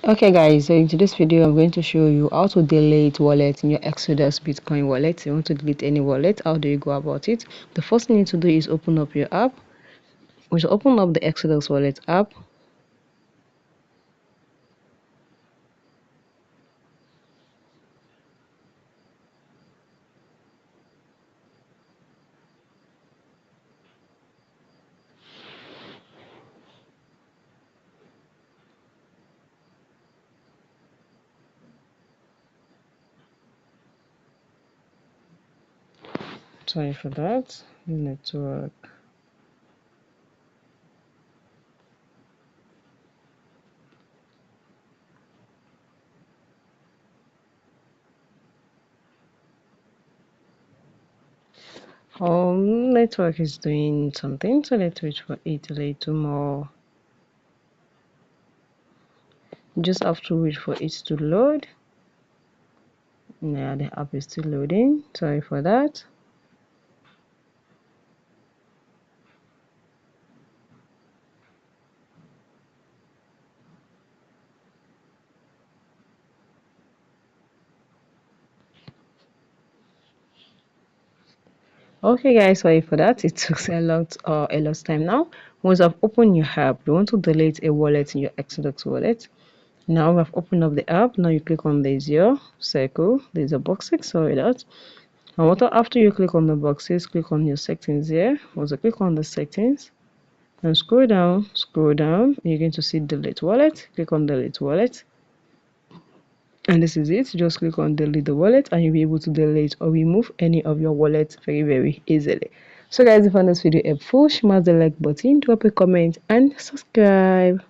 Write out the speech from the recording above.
Okay guys, so in today's video I'm going to show you how to delete wallet in your Exodus Bitcoin wallet. If you want to delete any wallet, how do you go about it? The first thing you need to do is open up your app. We should open up the Exodus wallet app. Sorry for that. Network. Network is doing something, so let's wait for it a little more. You just have to wait for it to load. Now the app is still loading. Sorry for that. Okay guys, sorry for that. It took a lot time. Now once I've opened your app, you want to delete a wallet in your Exodus wallet. Now I've opened up the app. Now you click on the zero circle, there's a boxes, sorry that. And after you click on the boxes, click on your settings here. Also click on the settings and scroll down, you're going to see delete wallet. Click on delete wallet, and this is it. Just click on delete the wallet and you'll be able to delete or remove any of your wallets very easily. So guys, if you found this video helpful, smash the like button, drop a comment and subscribe.